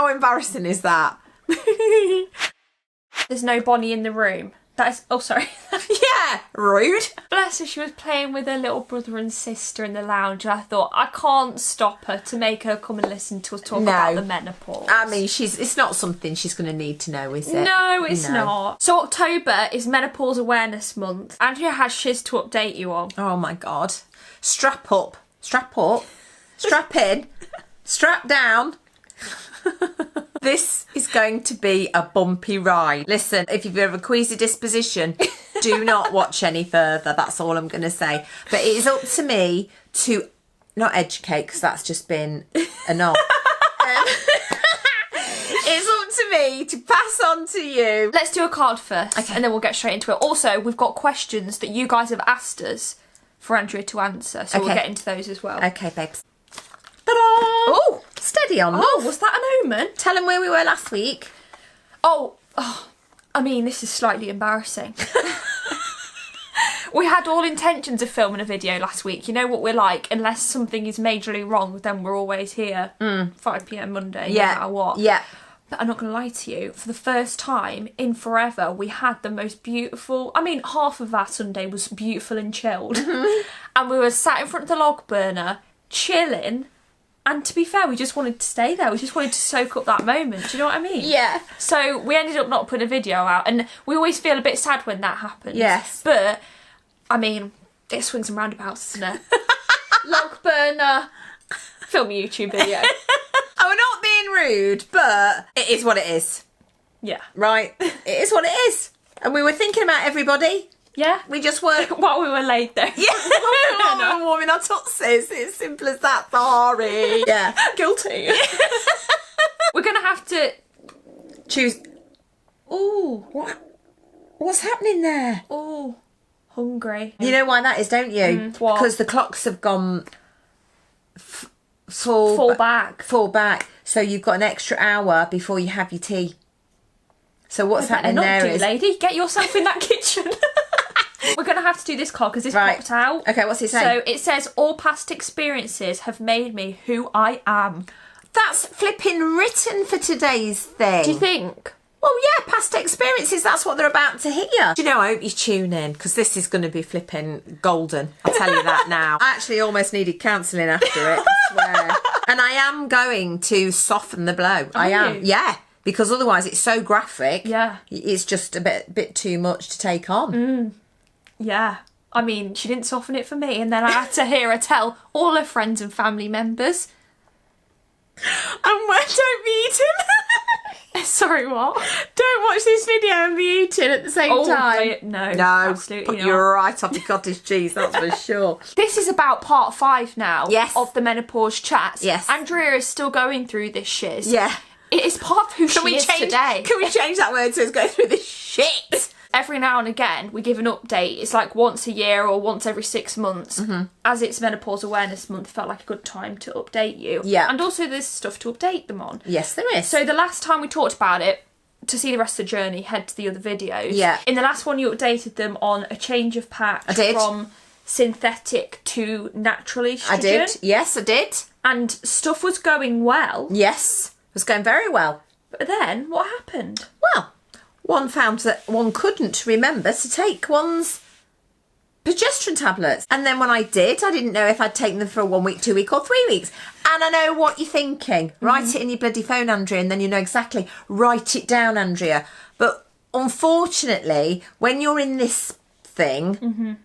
How embarrassing is that? There's no Bonnie in the room. That is... Oh, sorry. Yeah, rude. Bless her, she was playing with her little brother and sister in the lounge. I thought, I can't stop her to make her come and listen to us talk about the menopause. I mean, it's not something she's going to need to know, is it? No, it's not. So October is Menopause Awareness Month. Andrea has shiz to update you on. Oh my God. Strap up. Strap up. Strap in. Strap down. This is going to be a bumpy ride. Listen, if you've got a queasy disposition, do not watch any further. That's all I'm going to say. But it is up to me to not educate, because that's just been enough. It's up to me to pass on to you. Let's do a card first, and then we'll get straight into it. Also, we've got questions that you guys have asked us for Andrea to answer, so we'll get into those as well. Okay, babes. Ta-da! Oh, steady on. Oh, was that an omen? Tell them where we were last week. Oh, I mean, this is slightly embarrassing. We had all intentions of filming a video last week. You know what we're like. Unless something is majorly wrong, then we're always here. 5 p.m. Monday, no matter what. Yeah. But I'm not going to lie to you. For the first time in forever, we had the most beautiful... I mean, half of our Sunday was beautiful and chilled. And we were sat in front of the log burner, chilling... And to be fair, we just wanted to stay there. We just wanted to soak up that moment. Do you know what I mean? Yeah. So we ended up not putting a video out. And we always feel a bit sad when that happens. Yes. But, I mean, it swings and roundabouts, doesn't it? Log burner, film a YouTube video. Oh, we're not being rude, but it is what it is. Yeah. Right? It is what it is. And we were thinking about everybody. Yeah. We just weren't... While we were laid there. Yeah. While we were warming our tootsies. It's simple as that. Sorry. Yeah. Guilty. We're going to have to... choose... Ooh. What's happening there? Oh, hungry. You know why that is, don't you? What? Because the clocks have gone... Fall back. Fall back. So you've got an extra hour before you have your tea. So what's happening there is... lady, get yourself in that kitchen. We're going to have to do this card because this popped out. Okay, what's it saying? So it says, all past experiences have made me who I am. That's flipping written for today's thing. Do you think? Well, yeah, past experiences, that's what they're about to hear. Do you know, I hope you tune in, because this is going to be flipping golden. I'll tell you that now. I actually almost needed counselling after it, I swear. And I am going to soften the blow. I am. Yeah. Because otherwise it's so graphic. Yeah. It's just a bit too much to take on. Yeah. I mean, she didn't soften it for me, and then I had to hear her tell all her friends and family members. And don't be eating. Sorry, what? Don't watch this video and be eating at the same time. No, absolutely not. You're right off the cottage cheese, that's for sure. This is about part 5 now of the menopause chats. Yes. Andrea is still going through this shiz. Yeah. It is part of who she is today. Can we change that word to go through this shit? Every now and again, we give an update. It's like once a year or once every 6 months. As it's Menopause Awareness Month, it felt like a good time to update you. Yeah. And also there's stuff to update them on. Yes, there is. So the last time we talked about it, to see the rest of the journey, head to the other videos. Yeah. In the last one, you updated them on a change of patch from synthetic to natural estrogen. I did. Yes, I did. And stuff was going well. Yes. It was going very well. But then, what happened? Well, one found that one couldn't remember to take one's progesterone tablets. And then when I did, I didn't know if I'd taken them for 1 week, 2 weeks or 3 weeks. And I know what you're thinking. Write it in your bloody phone, Andrea, and then you know exactly. Write it down, Andrea. But unfortunately, when you're in this thing...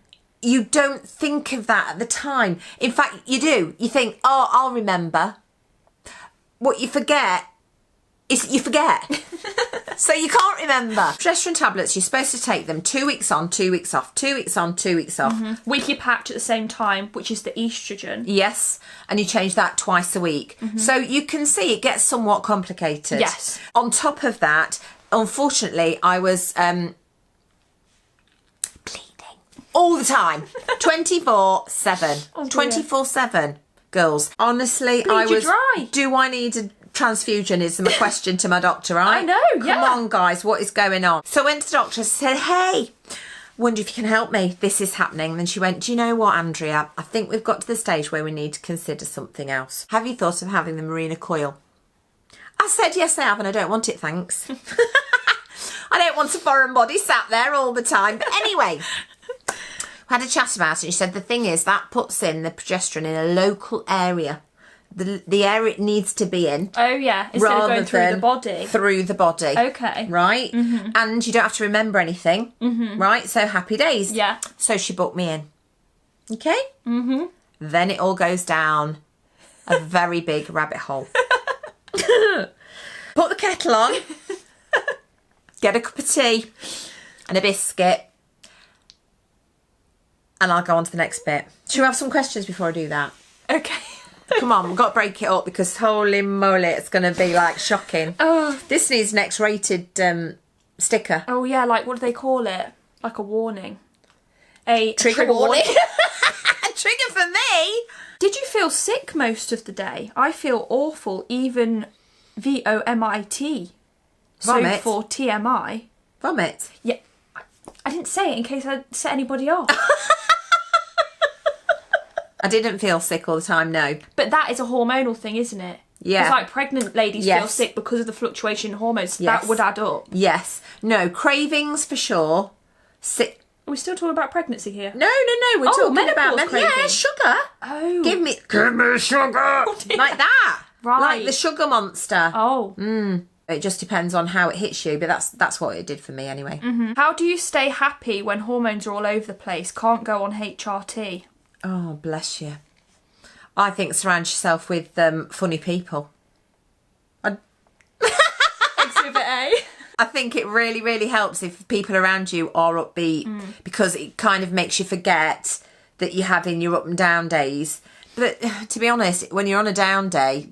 You don't think of that at the time. In fact, you do. You think, oh, I'll remember. What you forget is you forget. So you can't remember. Progesterone tablets, you're supposed to take them 2 weeks on, 2 weeks off, 2 weeks on, 2 weeks off. Weekly patch at the same time, which is the estrogen. Yes, and you change that twice a week. So you can see it gets somewhat complicated. Yes. On top of that, unfortunately, I was... all the time. 24/7. 24/7, girls. Honestly, I was... dry. Do I need a transfusion is a question to my doctor, right? I know, Come on, guys, what is going on? So I went to the doctor and said, hey, wonder if you can help me. This is happening. And then she went, do you know what, Andrea? I think we've got to the stage where we need to consider something else. Have you thought of having the Marina coil? I said, yes, I have, and I don't want it, thanks. I don't want a foreign body sat there all the time. But anyway, we had a chat about it. She said the thing is that puts in the progesterone in a local area. The area it needs to be in. Oh, yeah. Instead of going through the body. Through the body. Okay. Right? Mm-hmm. And you don't have to remember anything. Mm-hmm. Right? So happy days. Yeah. So she booked me in. Okay? Mm-hmm. Then it all goes down a very big rabbit hole. Put the kettle on. Get a cup of tea. And a biscuit. And I'll go on to the next bit. Should we have some questions before I do that? Okay. Come on, we've got to break it up because holy moly, it's going to be like shocking. Oh. This needs an X-rated sticker. Oh, yeah, like, what do they call it? Like a warning. A trigger warning. A trigger for me. Did you feel sick most of the day? I feel awful, even VOMIT. Vomit? So for TMI. Vomit? Yeah. I didn't say it in case I set anybody off. I didn't feel sick all the time, no. But that is a hormonal thing, isn't it? Yeah. It's like pregnant ladies Yes. feel sick because of the fluctuation in hormones. Yes. That would add up. Yes. No, cravings for sure. Sick. Are we still talking about pregnancy here? No. We're talking about menopause cravings. Yeah, sugar. Oh. Give me sugar. Like that. Right. Like the sugar monster. Oh. It just depends on how it hits you, but that's what it did for me anyway. Mm-hmm. How do you stay happy when hormones are all over the place? Can't go on HRT. Oh, bless you. I think surround yourself with funny people. Exhibit A. I think it really, really helps if people around you are upbeat because it kind of makes you forget that you're having your up and down days. But to be honest, when you're on a down day,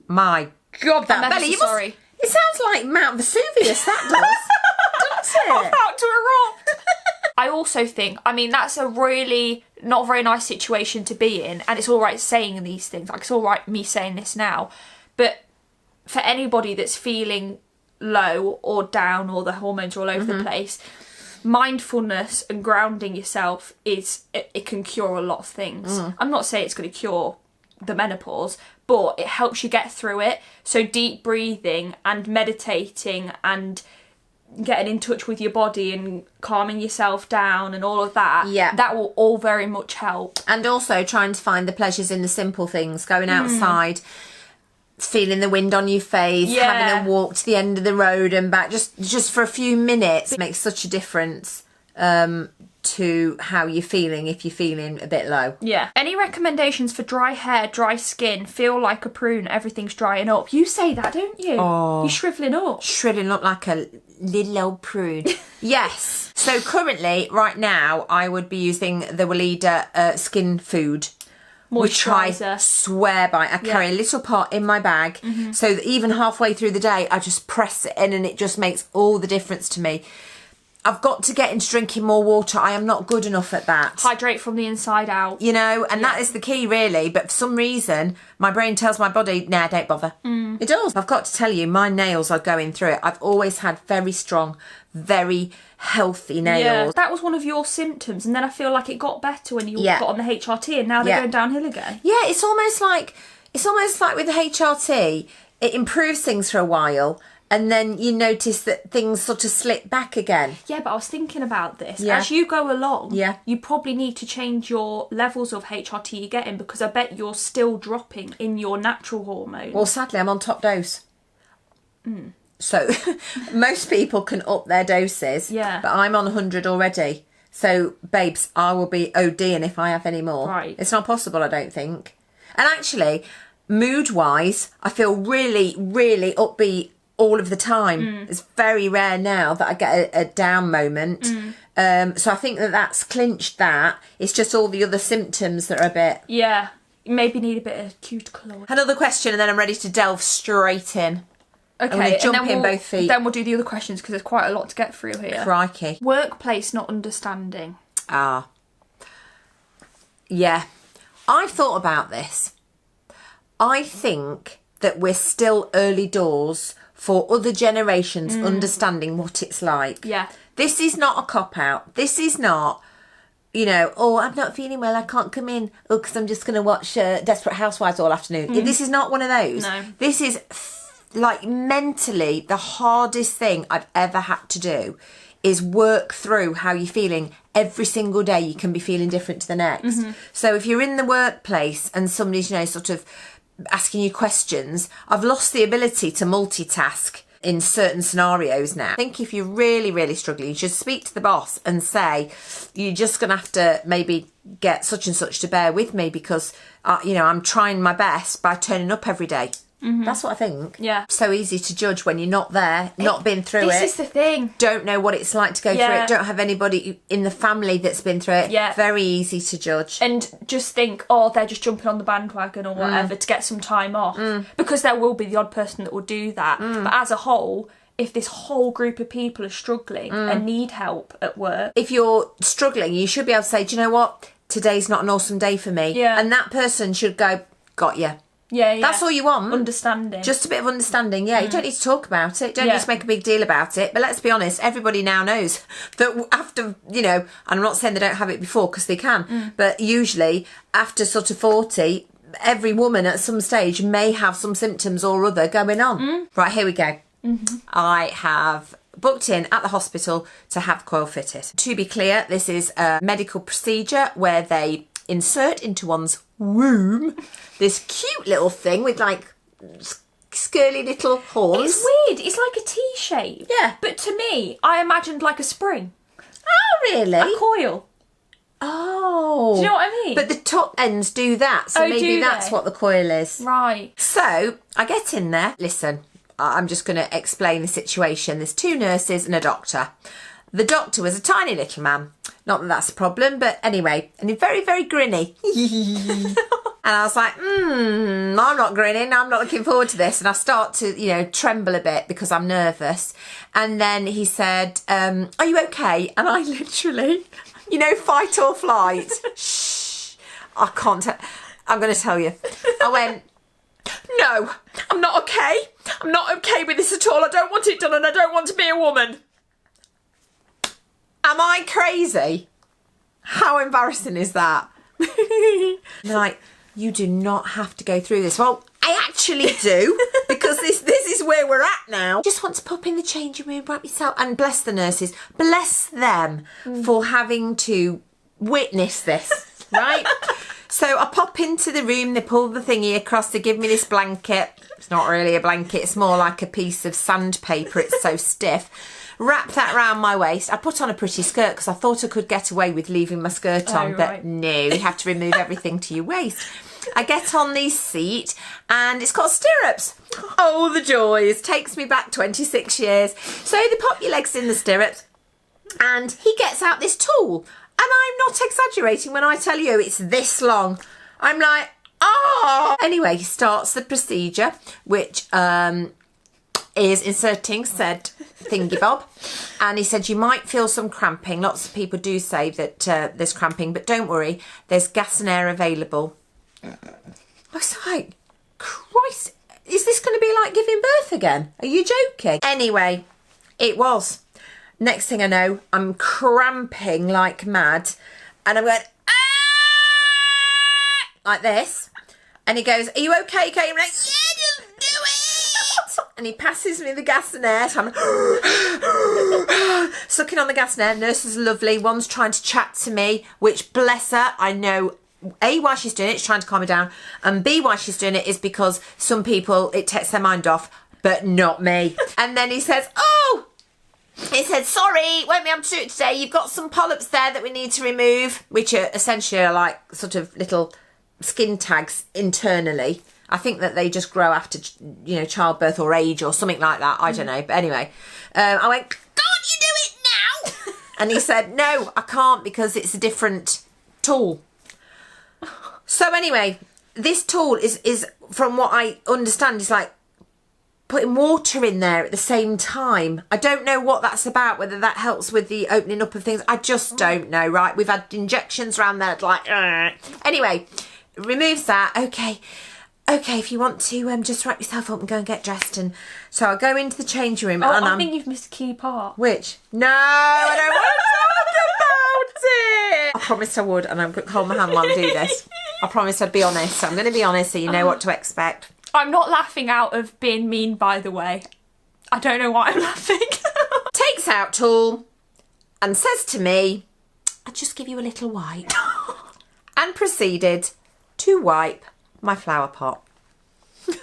my God, that belly. Sorry. It sounds like Mount Vesuvius, that does. Doesn't it? I'm about to erupt. I also think, I mean, that's a really not very nice situation to be in, and it's all right saying these things. Like, it's all right me saying this now, but for anybody that's feeling low or down or the hormones are all over the place, mindfulness and grounding yourself it can cure a lot of things. I'm not saying it's going to cure the menopause, but it helps you get through it. So deep breathing and meditating and getting in touch with your body and calming yourself down and all of that, that will all very much help. And also trying to find the pleasures in the simple things, going outside, feeling the wind on your face, having a walk to the end of the road and back, just for a few minutes. It makes such a difference to how you're feeling if you're feeling a bit low. Yeah. Any recommendations for dry hair, dry skin, feel like a prune, everything's drying up? You say that, don't you? Oh. You're shrivelling up. Shrivelling up like a little old prune. Yes. So currently, right now, I would be using the Weleda Skin Food, which I swear by. I carry a little pot in my bag, so that even halfway through the day, I just press it in and it just makes all the difference to me. I've got to get into drinking more water. I am not good enough at that. Hydrate from the inside out. You know, and that is the key, really. But for some reason, my brain tells my body, nah, don't bother. It does. I've got to tell you, my nails are going through it. I've always had very strong, very healthy nails. Yeah, that was one of your symptoms. And then I feel like it got better when you got on the HRT and now they're going downhill again. Yeah, it's almost like with the HRT, it improves things for a while. And then you notice that things sort of slip back again. Yeah, but I was thinking about this. Yeah. As you go along, you probably need to change your levels of HRT you're getting because I bet you're still dropping in your natural hormones. Well, sadly, I'm on top dose. So most people can up their doses. Yeah. But I'm on 100 already. So, babes, I will be ODing if I have any more. Right. It's not possible, I don't think. And actually, mood-wise, I feel really, really upbeat all of the time. It's very rare now that I get a down moment. So I think that's clinched that. It's just all the other symptoms that are a bit... Yeah, you maybe need a bit of cuticle oil. Another question and then I'm ready to delve straight in. Okay, I'm going to jump in both feet. Then we'll do the other questions because there's quite a lot to get through here. Crikey. Workplace not understanding. Yeah. I've thought about this. I think that we're still early doors for other generations understanding what it's like. Yeah. This is not a cop-out. This is not, you know, oh, I'm not feeling well, I can't come in. Oh, because I'm just going to watch Desperate Housewives all afternoon. This is not one of those. No. This is like mentally, the hardest thing I've ever had to do is work through how you're feeling. Every single day you can be feeling different to the next. So if you're in the workplace and somebody's, you know, sort of asking you questions, I've lost the ability to multitask in certain scenarios now. I think if you're really, really struggling, you should speak to the boss and say, you're just going to have to maybe get such and such to bear with me because, you know, I'm trying my best by turning up every day. That's what I think. Yeah. So easy to judge when you're not there, not been through it. This is the thing. Don't know what it's like to go through it. Don't have anybody in the family that's been through it. Yeah. Very easy to judge. And just think, oh, they're just jumping on the bandwagon or whatever to get some time off. Because there will be the odd person that will do that. But as a whole, if this whole group of people are struggling and need help at work. If you're struggling, you should be able to say, do you know what? Today's not an awesome day for me. Yeah. And that person should go, got you. Yeah, yeah. That's all you want. Understanding. Just a bit of understanding. Yeah, you don't need to talk about it. Don't need to make a big deal about it. But let's be honest, everybody now knows that after, you know, and I'm not saying they don't have it before because they can, but usually after sort of 40, every woman at some stage may have some symptoms or other going on. Right, here we go. I have booked in at the hospital to have coil fitted. To be clear, this is a medical procedure where they insert into one's womb this cute little thing with like scurly little horns. It's weird. It's like a T shape. Yeah. But to me, I imagined like a spring. Oh, really? A coil. Oh. Do you know what I mean? But the top ends do that, so maybe that's what the coil is. Right. So I get in there. Listen, I'm just going to explain the situation. There's 2 nurses and a doctor. The doctor was a tiny little man. Not that that's a problem, but anyway, and he's very, very grinny. And I was like, I'm not grinning. I'm not looking forward to this. And I start to, you know, tremble a bit because I'm nervous. And then he said, are you okay? And I literally, you know, fight or flight. Shh. I can't. I'm going to tell you. I went, no, I'm not okay. I'm not okay with this at all. I don't want it done and I don't want to be a woman. Am I crazy? How embarrassing is that? Like, you do not have to go through this. Well, I actually do, because this is where we're at now. Just want to pop in the changing room, wrap yourself, and bless the nurses. Bless them for having to witness this, right? So I pop into the room, they pull the thingy across, they give me this blanket. It's not really a blanket, it's more like a piece of sandpaper, it's so stiff. Wrap that around my waist. I put on a pretty skirt because I thought I could get away with leaving my skirt on, but no, you have to remove everything to your waist. I get on the seat and it's got stirrups. Oh, the joys. Takes me back 26 years. So they pop your legs in the stirrups and he gets out this tool. And I'm not exaggerating when I tell you it's this long. I'm like, oh. Anyway, he starts the procedure, which is inserting said thingy bob, and he said you might feel some cramping. Lots of people do say that there's cramping, but don't worry, there's gas and air available. I was like, Christ, is this going to be like giving birth again? Are you joking? Anyway, it was. Next thing I know, I'm cramping like mad, and I'm going like this, and he goes, are you okay, Kate? I'm like, yeah, just do it. And he passes me the gas and air. So I'm sucking on the gas and air. Nurse is lovely. One's trying to chat to me, which, bless her, I know A, why she's doing it, she's trying to calm me down, and B, why she's doing it is because some people, it takes their mind off, but not me. And then he says, he said, sorry, won't be able to do it today. You've got some polyps there that we need to remove, which are essentially like sort of little skin tags internally. I think that they just grow after, you know, childbirth or age or something like that. I don't know. But anyway, I went, can't you do it now? And he said, no, I can't because it's a different tool. So anyway, this tool is from what I understand, is like putting water in there at the same time. I don't know what that's about, whether that helps with the opening up of things. I just don't know, right? We've had injections around there, like, Anyway, removes that. Okay, if you want to just wrap yourself up and go and get dressed. And so I go into the changing room. And I think you've missed a key part. Which? No, I don't want to talk about it. I promised I would, and I'm going to hold my hand while I do this. I promised I'd be honest. So I'm going to be honest so you know what to expect. I'm not laughing out of being mean, by the way. I don't know why I'm laughing. Takes out tool and says to me, I'll just give you a little wipe. And proceeded to wipe my flower pot. I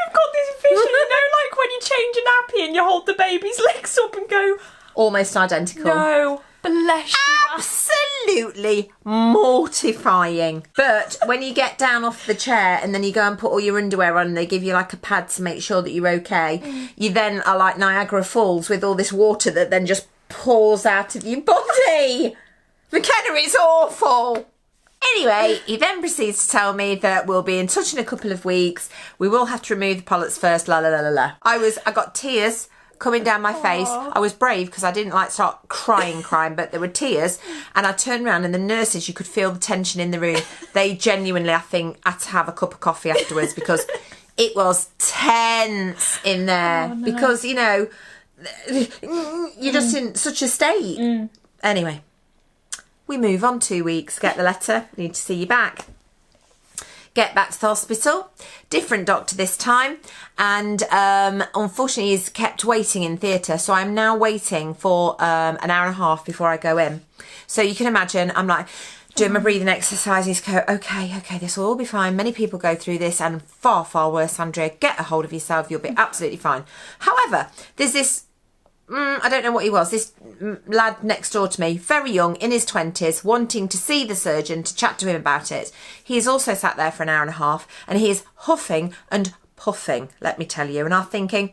have got this vision, you know, like when you change a nappy and you hold the baby's legs up and go... Almost identical. No, bless you. Absolutely mortifying. But when you get down off the chair and then you go and put all your underwear on and they give you like a pad to make sure that you're okay, you then are like Niagara Falls with all this water that then just pours out of your body. McKenna, it's awful. Anyway, he then proceeds to tell me that we'll be in touch in a couple of weeks. We will have to remove the polyps first, la la la la la. I got tears coming down my face. I was brave because I didn't like start crying, but there were tears. And I turned around and the nurses, you could feel the tension in the room. They genuinely, I think, had to have a cup of coffee afterwards because it was tense in there. Oh, no. Because, you know, you're just in such a state. Anyway, we move on 2 weeks, get the letter, need to see you back. Get back to the hospital, different doctor this time, and unfortunately he's kept waiting in theatre, so I'm now waiting for an hour and a half before I go in. So you can imagine, I'm like doing my breathing exercises, go, okay, this will all be fine. Many people go through this and far, far worse, Andrea. Get a hold of yourself, you'll be absolutely fine. However, there's this I don't know what he was, this lad next door to me, very young, in his 20s, wanting to see the surgeon, to chat to him about it. He's also sat there for an hour and a half and he is huffing and puffing, let me tell you. And I'm thinking,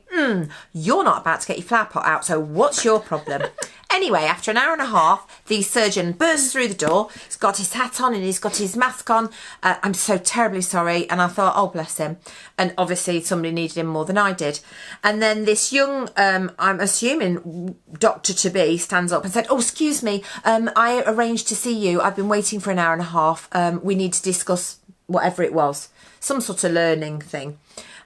you're not about to get your flower pot out, so what's your problem? Anyway, after an hour and a half, the surgeon bursts through the door. He's got his hat on and he's got his mask on. I'm so terribly sorry. And I thought, oh, bless him. And obviously somebody needed him more than I did. And then this young, I'm assuming, doctor-to-be stands up and said, oh, excuse me, I arranged to see you. I've been waiting for an hour and a half. We need to discuss whatever it was, some sort of learning thing.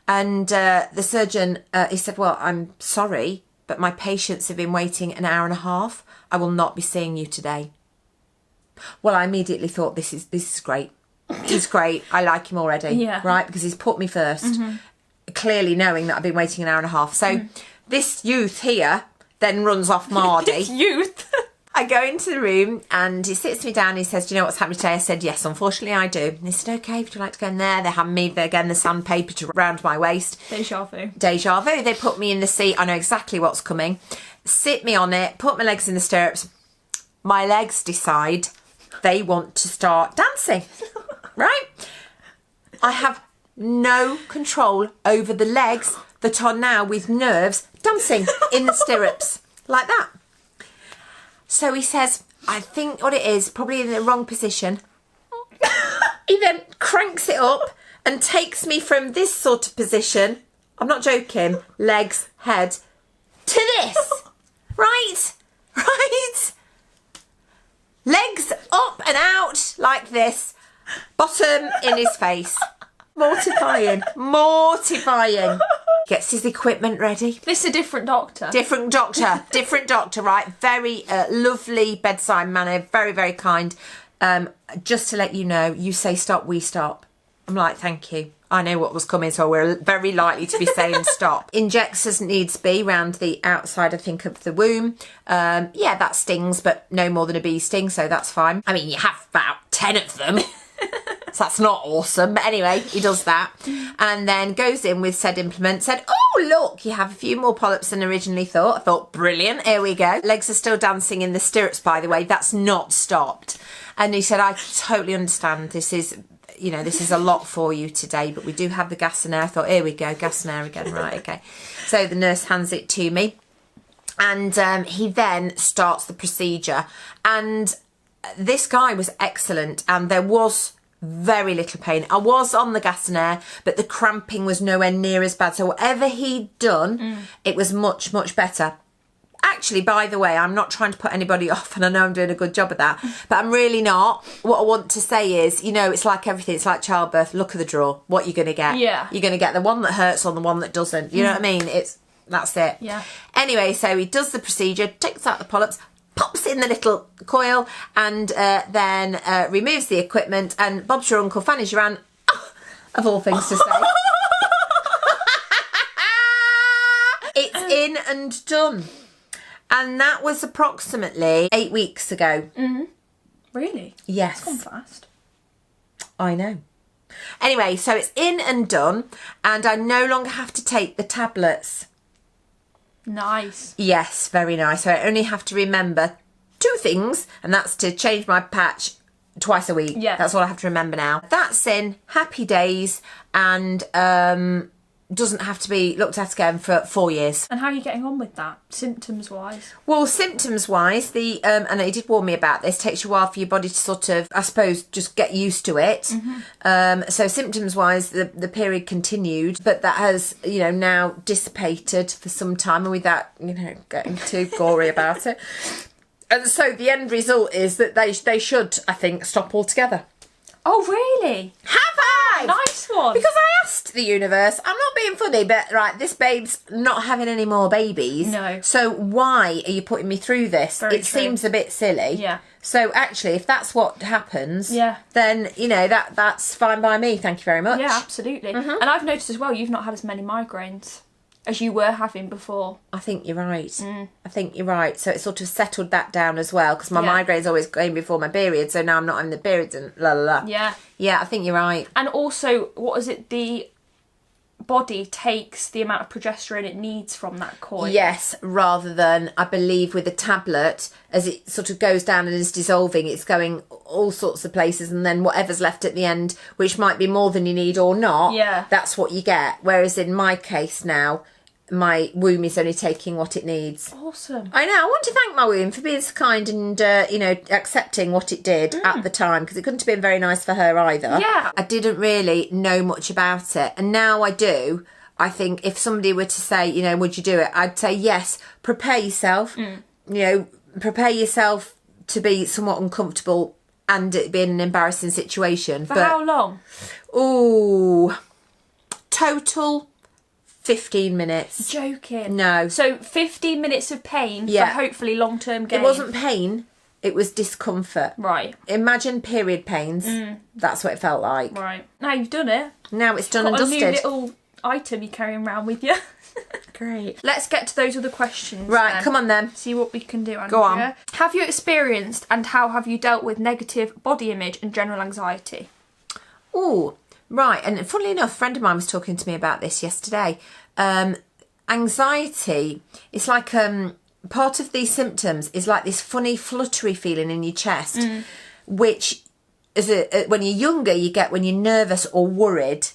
And the surgeon, he said, well, I'm sorry, but my patients have been waiting an hour and a half. I will not be seeing you today. Well, I immediately thought, this is great. He's great. I like him already. Yeah. Right? Because he's put me first. Clearly knowing that I've been waiting an hour and a half. So this youth here then runs off Mardy. This youth? I go into the room and he sits me down and he says, do you know what's happening today? I said, yes, unfortunately I do. And he said, okay, would you like to go in there? They have me, again, the sandpaper to round my waist. Deja vu. Deja vu. They put me in the seat. I know exactly what's coming. Sit me on it, put my legs in the stirrups. My legs decide they want to start dancing, right? I have no control over the legs that are now with nerves dancing in the stirrups like that. So he says, I think what it is, probably in the wrong position. He then cranks it up and takes me from this sort of position, I'm not joking, legs, head, to this. Right? Legs up and out like this, bottom in his face. Mortifying. Gets his equipment ready. This is a different doctor. Different doctor, right? Very lovely bedside manner, very, very kind. Just to let you know, you say stop, we stop. I'm like, thank you. I know what was coming, so we're very likely to be saying stop. Injects as needs be round the outside, I think, of the womb. Yeah, that stings, but no more than a bee sting, so that's fine. I mean, you have about 10 of them. So that's not awesome. But anyway, he does that. And then goes in with said implement, said, oh, look, you have a few more polyps than originally thought. I thought, brilliant, here we go. Legs are still dancing in the stirrups, by the way. That's not stopped. And he said, I totally understand. This is, you know, this is a lot for you today, but we do have the gas and air. I thought, here we go, gas and air again. Right, okay. So the nurse hands it to me. And he then starts the procedure. And this guy was excellent. And there was very little pain. I was on the gas and air, but the cramping was nowhere near as bad. So whatever he'd done, it was much, much better. Actually, by the way, I'm not trying to put anybody off, and I know I'm doing a good job of that, but I'm really not. What I want to say is, you know, it's like everything. It's like childbirth. Look of the draw. What you're going to get. Yeah. You're going to get the one that hurts or the one that doesn't. You know what I mean? That's it. Yeah. Anyway, so he does the procedure, takes out the polyps, pops in the little coil, and then removes the equipment, and Bob's your uncle, Fanny's your aunt. Oh, of all things to say. It's in and done. And that was approximately 8 weeks ago. Mm-hmm. Really? Yes. It's gone fast. I know. Anyway, so it's in and done, and I no longer have to take the tablets. Nice. Yes, very nice. So I only have to remember 2 things, and that's to change my patch twice a week. Yeah. That's all I have to remember now. That's in. Happy days, and doesn't have to be looked at again for 4 years. And how are you getting on with that, symptoms-wise? Well, symptoms-wise, and he did warn me about this, takes you a while for your body to sort of, I suppose, just get used to it. Mm-hmm. So symptoms-wise, the period continued, but that has, now dissipated for some time, and without, getting too gory about it. And so the end result is that they should, I think, stop altogether. Oh, really? Have I? Nice one. Because I asked the universe, I'm not being funny, but right, this babe's not having any more babies. No. So why are you putting me through this? Very it true. Seems a bit silly. Yeah. So actually, if that's what happens, yeah, then, that's fine by me. Thank you very much. Yeah, absolutely. Mm-hmm. And I've noticed as well, you've not had as many migraines as you were having before. I think you're right. I think you're right. So it sort of settled that down as well, because my migraine's always going before my period, so now I'm not having the periods and la la la. Yeah. Yeah, I think you're right. And also, what is it, the body takes the amount of progesterone it needs from that coil. Yes, rather than, I believe, with a tablet, as it sort of goes down and is dissolving, it's going all sorts of places, and then whatever's left at the end, which might be more than you need or not, that's what you get. Whereas in my case now, my womb is only taking what it needs. Awesome. I know. I want to thank my womb for being so kind and, accepting what it did at the time, because it couldn't have been very nice for her either. Yeah. I didn't really know much about it. And now I do. I think if somebody were to say, would you do it? I'd say yes. Prepare yourself. Prepare yourself to be somewhat uncomfortable and it being an embarrassing situation. For how long? Ooh. Total 15 minutes. Joking. No. So 15 minutes of pain for hopefully long-term gain. It wasn't pain, it was discomfort. Right. Imagine period pains. That's what it felt like. Right. Now you've done it. Now it's done and Got a dusted. new little item you're carrying around with you. Great. Let's get to those other questions. Right, then. come on then. See what we can do, Andrea. Go on. Have you experienced and how have you dealt with negative body image and general anxiety? Ooh. Right, and funnily enough, a friend of mine was talking to me about this yesterday. Anxiety, it's like part of these symptoms is like this funny fluttery feeling in your chest, which is when you're younger you get when you're nervous or worried,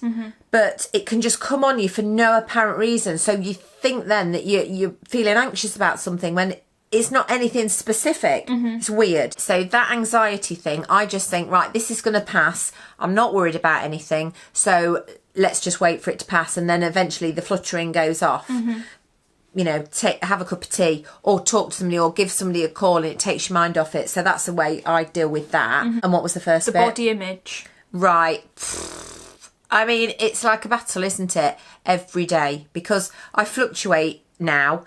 but it can just come on you for no apparent reason. So you think then that you're feeling anxious about something when it's not anything specific. It's weird. So that anxiety thing, I just think, right, this is going to pass. I'm not worried about anything. So let's just wait for it to pass. And then eventually the fluttering goes off. Have a cup of tea or talk to somebody or give somebody a call and it takes your mind off it. So that's the way I deal with that. And what was the first bit? The body image. Right. I mean, it's like a battle, isn't it? Every day. Because I fluctuate now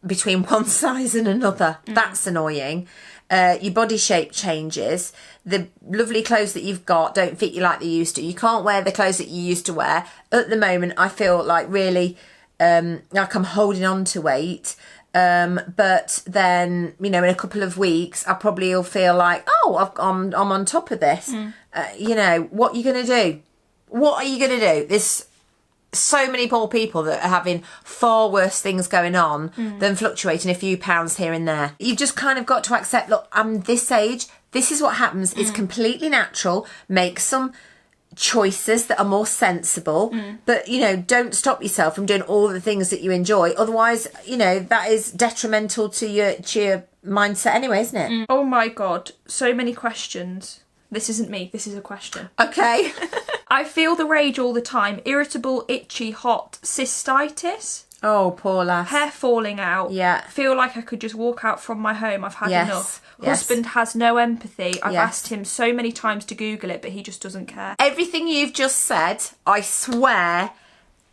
between one size and another. That's annoying. Your body shape changes. The lovely clothes that you've got don't fit you like they used to. You can't wear the clothes that you used to wear. At the moment, I feel like really like I'm holding on to weight. But then, in a couple of weeks, I probably will feel like, I'm on top of this. What are you going to do? What are you going to do? There's so many poor people that are having far worse things going on than fluctuating a few pounds here and there. You've just kind of got to accept, look, I'm this age, this is what happens. It's completely natural. Make some choices that are more sensible, but don't stop yourself from doing all the things that you enjoy. Otherwise, that is detrimental to your mindset anyway, isn't it? Oh my god, so many questions. This isn't me, this is a question. Okay. I feel the rage all the time. Irritable, itchy, hot, cystitis. Oh, poor lass. Hair falling out. Yeah. Feel like I could just walk out from my home. I've had enough. Yes. Husband has no empathy. I've asked him so many times to Google it, but he just doesn't care. Everything you've just said, I swear,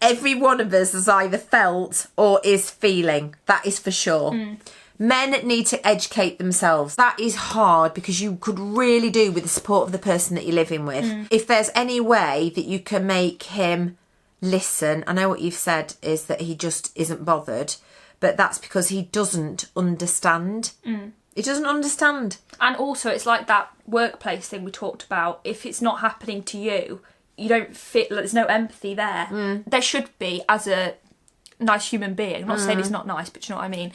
every one of us has either felt or is feeling. That is for sure. Men need to educate themselves. That is hard because you could really do with the support of the person that you're living with. If there's any way that you can make him listen, I know what you've said is that he just isn't bothered, but that's because he doesn't understand. He doesn't understand. And also, it's like that workplace thing we talked about. If it's not happening to you, you don't feel, like, there's no empathy there. There should be, as a nice human being. I'm not saying it's not nice, but you know what I mean?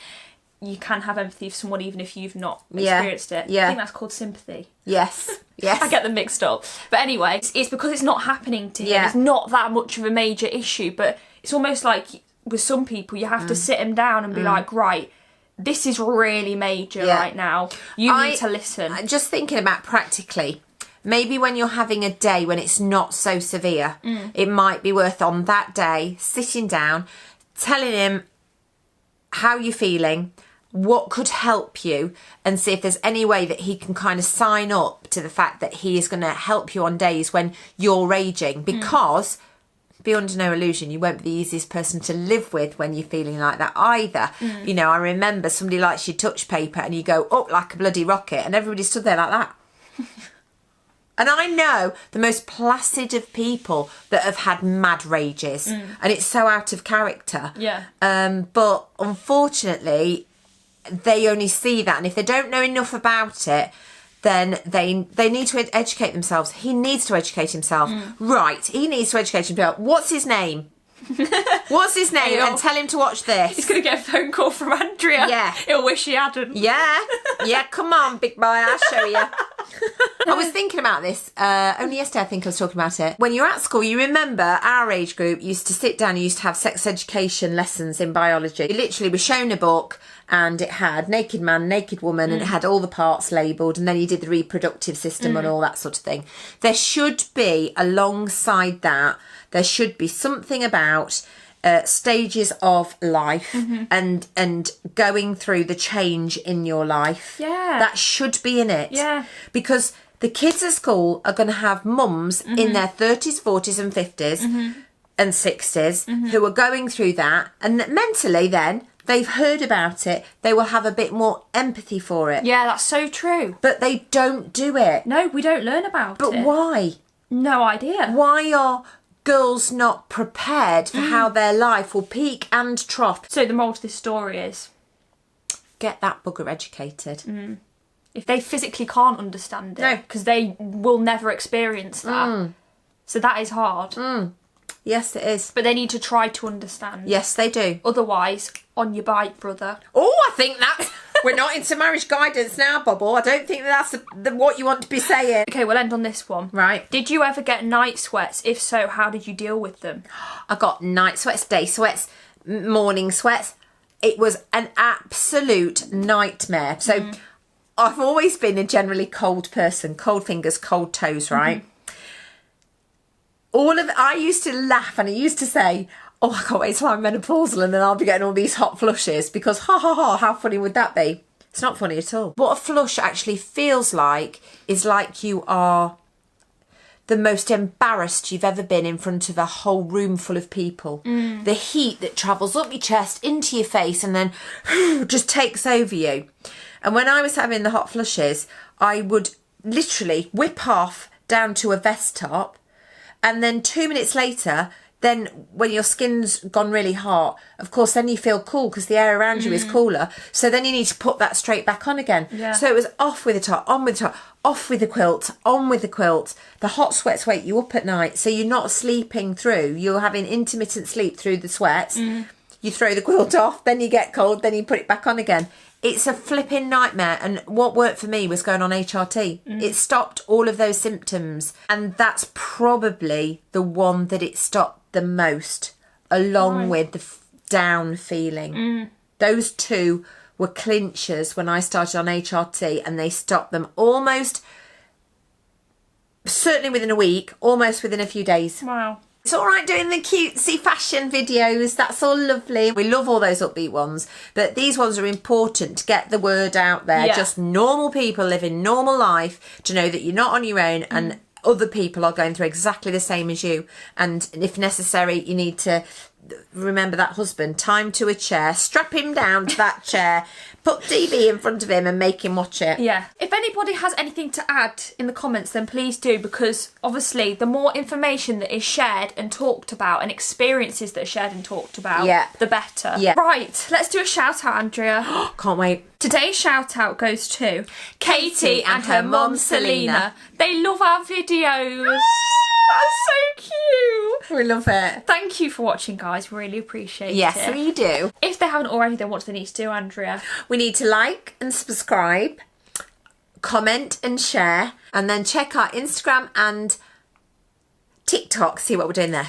You can have empathy for someone even if you've not experienced it. Yeah. I think that's called sympathy. Yes. Yes. I get them mixed up. But anyway, it's because it's not happening to him. It's not that much of a major issue, but it's almost like with some people you have to sit him down and be like, right, this is really major right now. You need to listen. Just thinking about practically, maybe when you're having a day when it's not so severe, it might be worth on that day sitting down, telling him how you're feeling, what could help you, and see if there's any way that he can kind of sign up to the fact that he is going to help you on days when you're raging. Because, be under no illusion, you won't be the easiest person to live with when you're feeling like that either. You know, I remember somebody likes your touch paper and you go up like a bloody rocket and everybody stood there like that. And I know the most placid of people that have had mad rages, and it's so out of character. Yeah. But unfortunately, they only see that, and if they don't know enough about it, then they need to educate themselves. He needs to educate himself. Right, he needs to educate himself. What's his name? What's his name? And tell him to watch this. He's going to get a phone call from Andrea. Yeah. He'll wish he hadn't. Yeah. Yeah, come on, big boy, I'll show you. I was thinking about this, only yesterday I think I was talking about it. When you're at school, you remember our age group used to sit down, you used to have sex education lessons in biology. You literally were shown a book and it had naked man, naked woman, and it had all the parts labelled, and then you did the reproductive system and all that sort of thing. There should be, alongside that, there should be something about stages of life and going through the change in your life. Yeah. That should be in it. Yeah. Because the kids at school are going to have mums in their 30s, 40s and 50s and 60s who are going through that, and that mentally then they've heard about it, they will have a bit more empathy for it. Yeah, that's so true. But they don't do it. No, we don't learn about it. But why? No idea. Why are girls not prepared for how their life will peak and trough? So the moral to this story is, get that bugger educated. if they physically can't understand it, No. because they will never experience that. So that is hard. Yes, it is. But they need to try to understand. Yes, they do. Otherwise, on your bike, brother. Oh, I think that's... We're not into marriage guidance now, Bubble. I don't think that's what you want to be saying. Okay, we'll end on this one. Right. Did you ever get night sweats? If so, how did you deal with them? I got night sweats, day sweats, morning sweats. It was an absolute nightmare. So I've always been a generally cold person. Cold fingers, cold toes, right? I used to laugh and I used to say, oh, I can't wait till I'm menopausal and then I'll be getting all these hot flushes because ha ha ha, how funny would that be? It's not funny at all. What a flush actually feels like is like you are the most embarrassed you've ever been in front of a whole room full of people. The heat that travels up your chest, into your face and then just takes over you. And when I was having the hot flushes, I would literally whip off down to a vest top, and then 2 minutes later, then when your skin's gone really hot, of course, then you feel cool because the air around you is cooler. So then you need to put that straight back on again. Yeah. So it was off with the top, on with the top, off with the quilt, on with the quilt. The hot sweats wake you up at night. So you're not sleeping through. You're having intermittent sleep through the sweats. You throw the quilt off, then you get cold, then you put it back on again. It's a flipping nightmare. And what worked for me was going on HRT. It stopped all of those symptoms. And that's probably the one that it stopped the most, along with the down feeling. Those two were clinchers when I started on HRT, and they stopped them almost, certainly within a week, almost within a few days. Wow. It's all right doing the cutesy fashion videos. That's all lovely. We love all those upbeat ones. But these ones are important to get the word out there. Yeah. Just normal people living normal life, to know that you're not on your own and other people are going through exactly the same as you. And if necessary, you need to remember that husband, time to a chair, strap him down to that chair, put TV in front of him and make him watch it. Yeah. If anybody has anything to add in the comments, then please do, because obviously the more information that is shared and talked about and experiences that are shared and talked about, the better. Yeah. Right, let's do a shout out, Andrea. Can't wait. Today's shout out goes to Katie and her mum Selena. They love our videos. That's so cute. We love it. Thank you for watching, guys. Really appreciate it. Yes, we do. If they haven't already, then what do they need to do, Andrea? We need to like and subscribe, comment and share, and then check our Instagram and TikTok, see what we're doing there.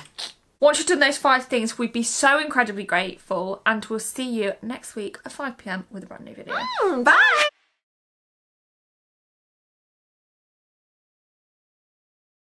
Once you've done those 5 things, we'd be so incredibly grateful, and we'll see you next week at 5 p.m. with a brand new video. Bye!